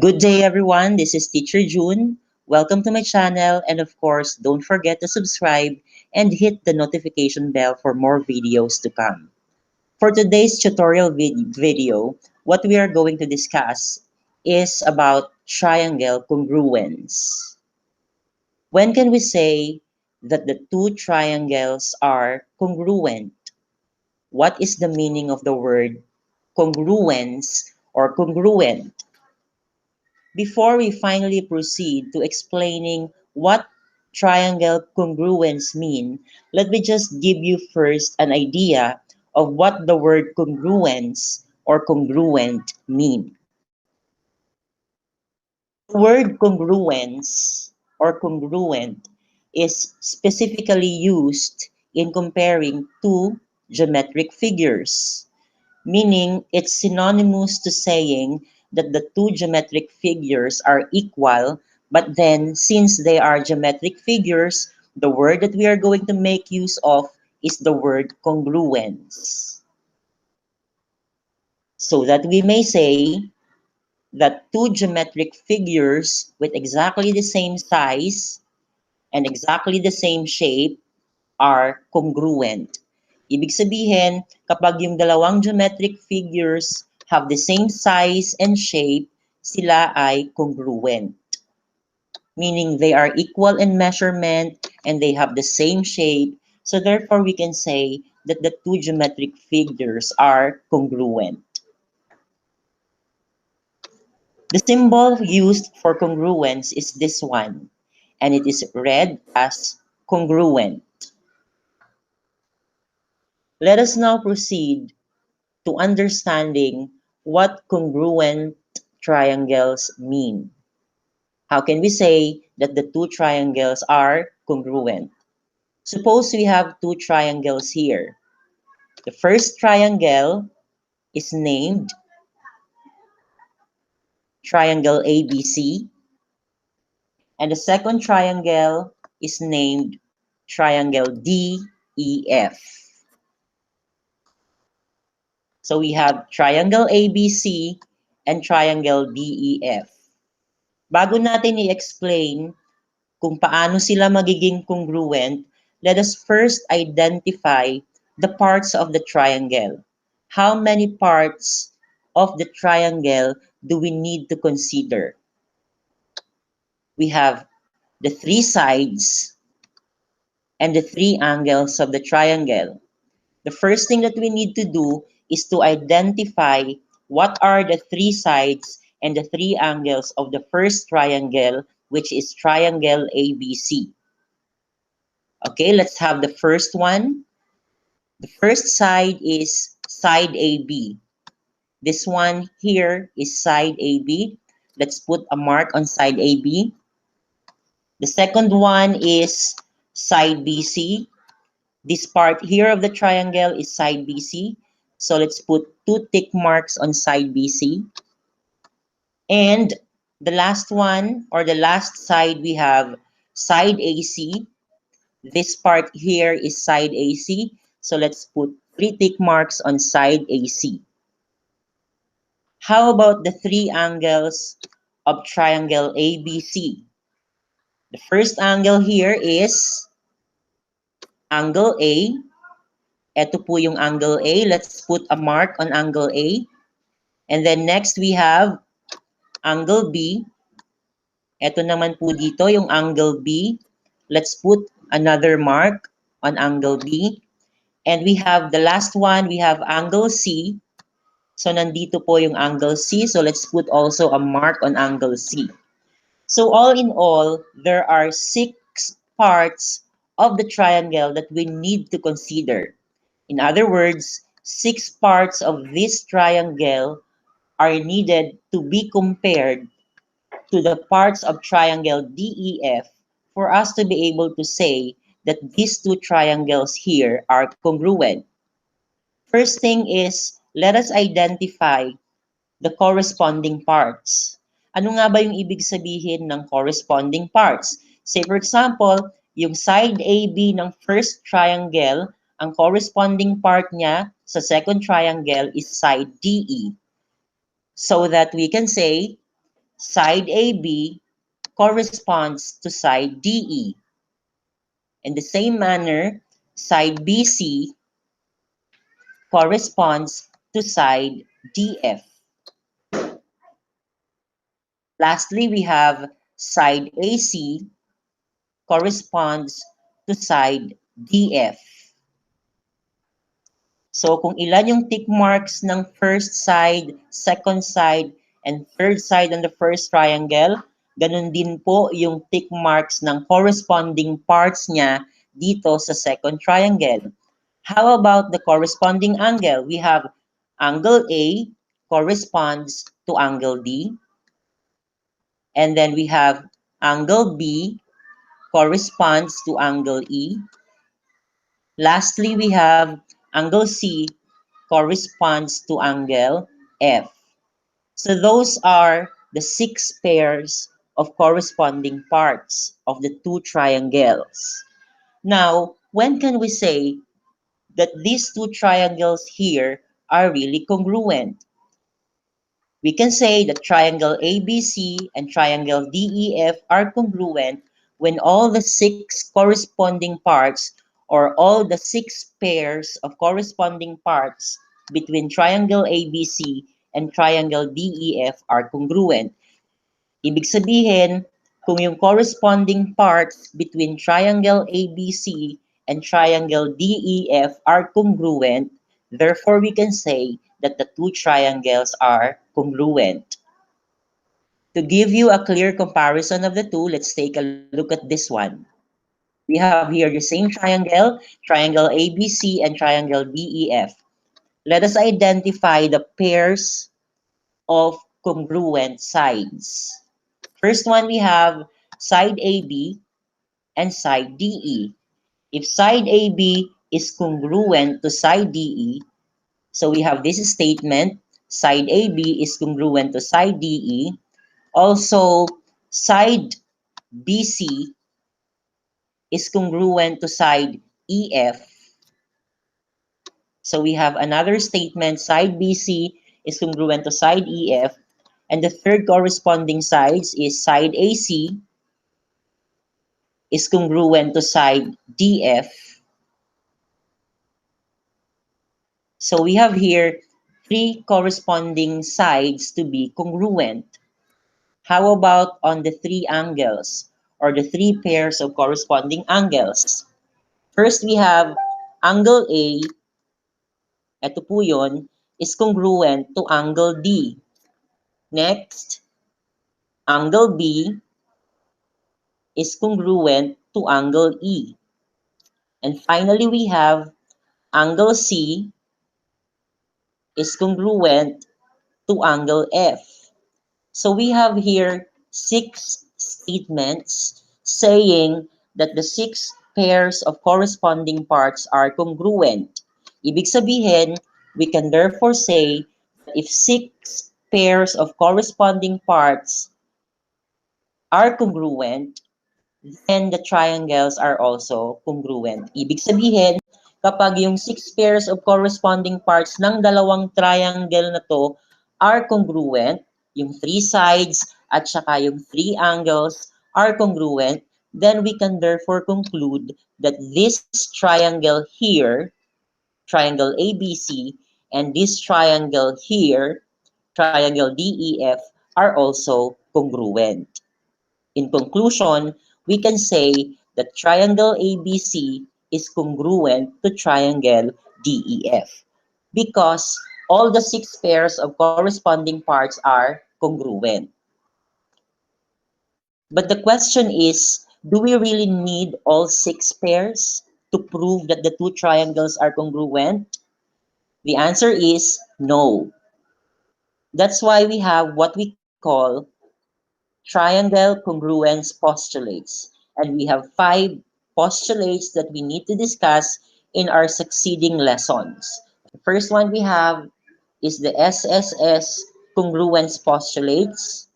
Good day, everyone. This is Teacher June. Welcome to my channel, and of course, don't forget to subscribe and hit the notification bell for more videos to come. For today's tutorial video, what we are going to discuss is about triangle congruence. When can we say that the two triangles are congruent? What is the meaning of the word congruence or congruent? Before we finally proceed to explaining what triangle congruence mean, let me just give you first an idea of what the word congruence or congruent mean. The word congruence or congruent is specifically used in comparing two geometric figures, meaning it's synonymous to saying that the two geometric figures are equal, but then since they are geometric figures, the word that we are going to make use of is the word congruence. So that we may say that two geometric figures with exactly the same size and exactly the same shape are congruent. Ibig sabihin, kapag yung dalawang geometric figures have the same size and shape, sila ay congruent. Meaning they are equal in measurement and they have the same shape. So therefore, we can say that the two geometric figures are congruent. The symbol used for congruence is this one, and it is read as congruent. Let us now proceed to understanding what congruent triangles mean. How can we say that the two triangles are congruent? Suppose we have two triangles here. The first triangle is named triangle ABC, and the second triangle is named triangle DEF. So we have triangle ABC and triangle DEF. Bago natin i-explain kung paano sila magiging congruent, let us first identify the parts of the triangle. How many parts of the triangle do we need to consider? We have the three sides and the three angles of the triangle. The first thing that we need to do is to identify what are the three sides and the three angles of the first triangle, which is triangle ABC. Okay, let's have the first one. The first side is side AB. This one here is side AB. Let's put a mark on side AB. The second one is side BC. This part here of the triangle is side BC. So let's put two tick marks on side BC. And the last one, or the last side, we have side AC. This part here is side AC. So let's put three tick marks on side AC. How about the three angles of triangle ABC? The first angle here is angle A. Ito po yung angle A. Let's put a mark on angle A. And then next we have angle B. Ito naman po dito yung angle B. Let's put another mark on angle B. And we have the last one, we have angle C. So nandito po yung angle C. So let's put also a mark on angle C. So all in all, there are 6 parts of the triangle that we need to consider. In other words, 6 parts of this triangle are needed to be compared to the parts of triangle DEF for us to be able to say that these two triangles here are congruent. First thing is, let us identify the corresponding parts. Ano nga ba yung ibig sabihin ng corresponding parts? Say for example, yung side AB ng first triangle, ang corresponding part niya sa second triangle is side DE. So that we can say, side AB corresponds to side DE. In the same manner, side BC corresponds to side DF. Lastly, we have side AC corresponds to side DF. So kung ilan yung tick marks ng first side, second side, and third side on the first triangle, ganun din po yung tick marks ng corresponding parts niya dito sa second triangle. How about the corresponding angle? We have angle A corresponds to angle D. And then we have angle B corresponds to angle E. Lastly, we have angle C corresponds to angle F. So those are the 6 pairs of corresponding parts of the two triangles. Now, when can we say that these two triangles here are really congruent? We can say that triangle ABC and triangle DEF are congruent when all the 6 corresponding parts or all the 6 pairs of corresponding parts between triangle ABC and triangle DEF are congruent. Ibig sabihin, kung yung corresponding parts between triangle ABC and triangle DEF are congruent, therefore we can say that the two triangles are congruent. To give you a clear comparison of the two, let's take a look at this one. We have here the same triangle, triangle ABC and triangle DEF. Let us identify the pairs of congruent sides. First one, we have side AB and side DE. If side AB is congruent to side DE, so we have this statement, side AB is congruent to side DE. Also, side BC is congruent to side EF. So we have another statement, side BC is congruent to side EF. And the third corresponding sides is side AC is congruent to side DF. So we have here 3 corresponding sides to be congruent. How about on the 3 angles or the 3 pairs of corresponding angles? First, we have angle A, ito po yun, is congruent to angle D. Next, angle B is congruent to angle E. And finally, we have angle C is congruent to angle F. So we have here 6 statements saying that the 6 pairs of corresponding parts are congruent. Ibig sabihin, we can therefore say that if 6 pairs of corresponding parts are congruent, then the triangles are also congruent. Ibig sabihin, kapag yung 6 pairs of corresponding parts ng dalawang triangle na to are congruent, yung 3 sides at saka yung 3 angles are congruent, then we can therefore conclude that this triangle here, triangle ABC, and this triangle here, triangle DEF, are also congruent. In conclusion, we can say that triangle ABC is congruent to triangle DEF because all the 6 pairs of corresponding parts are congruent. But the question is, do we really need all 6 pairs to prove that the two triangles are congruent? The answer is no. That's why we have what we call triangle congruence postulates. And we have 5 postulates that we need to discuss in our succeeding lessons. The first one we have is the SSS congruence postulates,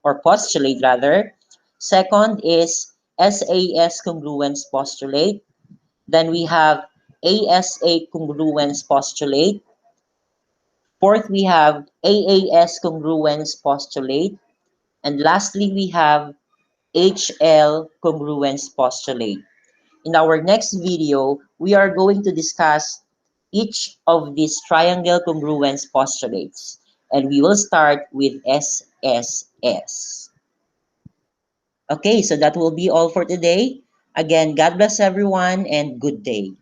or postulate rather. Second is SAS congruence postulate. Then we have ASA congruence postulate. Fourth, we have AAS congruence postulate. And lastly, we have HL congruence postulate. In our next video, we are going to discuss each of these triangle congruence postulates, and we will start with SSS. Okay, so that will be all for today. Again, God bless everyone and good day.